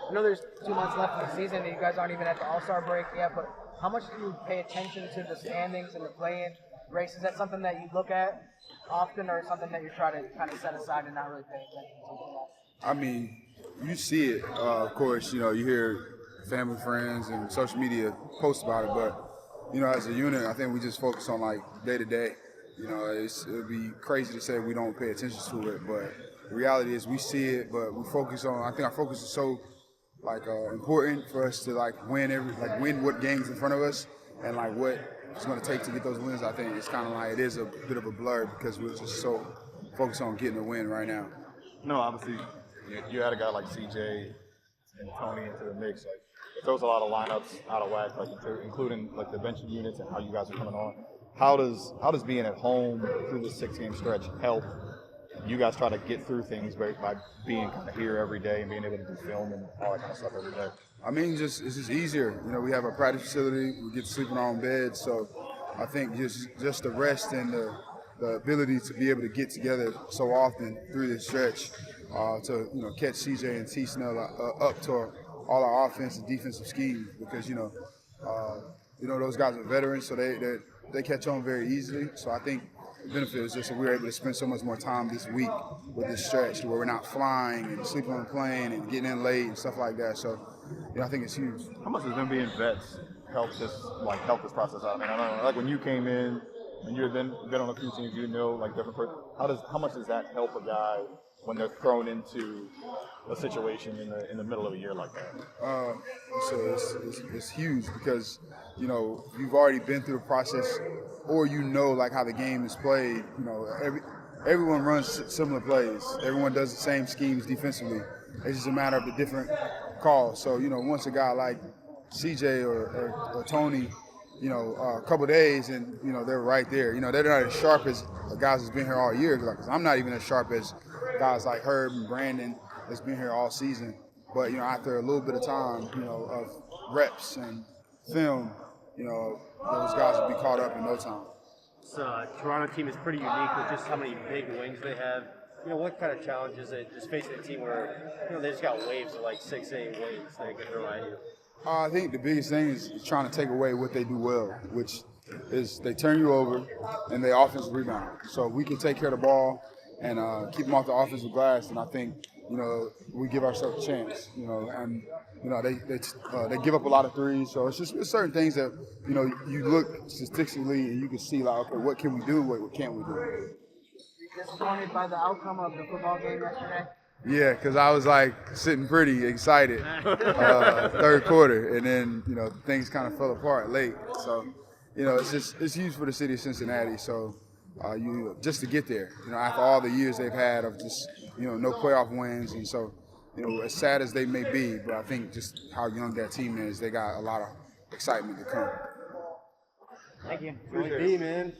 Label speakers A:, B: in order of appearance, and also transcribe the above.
A: I know there's 2 months left in the season, and you guys aren't even at the All-Star break yet, but how much do you pay attention to the standings and the play-in race? Is that something that you look at often, or something that you try to kind of set aside and not really pay attention to?
B: I mean, you see it, of course, you hear family, friends, and social media post about it, but, as a unit, I think we just focus on, like, day-to-day. It would be crazy to say we don't pay attention to it, but the reality is we see it, but we focus on, I think our focus is so, important for us to, win what games in front of us and, what it's going to take to get those wins. I think it's kind of like it is a bit of a blur because we're just so focused on getting a win right now.
C: No, obviously, you had a guy like CJ and Tony into the mix. It throws a lot of lineups out of whack, including the benching units and how you guys are coming on. How does being at home through this 6-game stretch help you guys try to get through things by being kind of here every day and being able to do film and all that kind of stuff every day?
B: I mean, it's just easier. We have a practice facility. We get to sleep in our own beds. So I think just the rest and the ability to be able to get together so often through this stretch to catch CJ and T Snell up to all our offense and defensive schemes because those guys are veterans, so they catch on very easily. So I think the benefit is just that we're able to spend so much more time this week with this stretch where we're not flying and sleeping on the plane and getting in late and stuff like that. So I think it's huge.
C: How much has them being vets help this process out? I mean, I don't know, when you came in and you've been on a few teams, different. How much does that help a guy when they're thrown into a situation in the middle of a year like that?
B: So it's huge because you've already been through the process, or how the game is played. Everyone runs similar plays. Everyone does the same schemes defensively. It's just a matter of the different calls. So once a guy like CJ or Tony, a couple of days and they're right there. They're not as sharp as the guys that's been here all year. Because I'm not even as sharp as guys like Herb and Brandon that's been here all season. But after a little bit of time, of reps and film, those guys will be caught up in no time.
D: This Toronto team is pretty unique with just how many big wings they have. What kind of challenge is it just facing a team where they just got waves of 6-8 wings that can throw at you?
B: I think the biggest thing is trying to take away what they do well, which is they turn you over and they offensive rebound. So we can take care of the ball and keep them off the offensive glass, and I think we give ourselves a chance. And they give up a lot of threes, so it's certain things that you look statistically and you can see okay, what can we do, what can't we do?
A: Were you disappointed by the outcome of the football game yesterday?
B: Yeah, because I was sitting pretty excited third quarter, and then things kind of fell apart late. So it's huge for the city of Cincinnati. So just to get there, after all the years they've had of just no playoff wins, and so as sad as they may be, but I think just how young that team is, they got a lot of excitement to come.
A: Thank you.
D: Good man.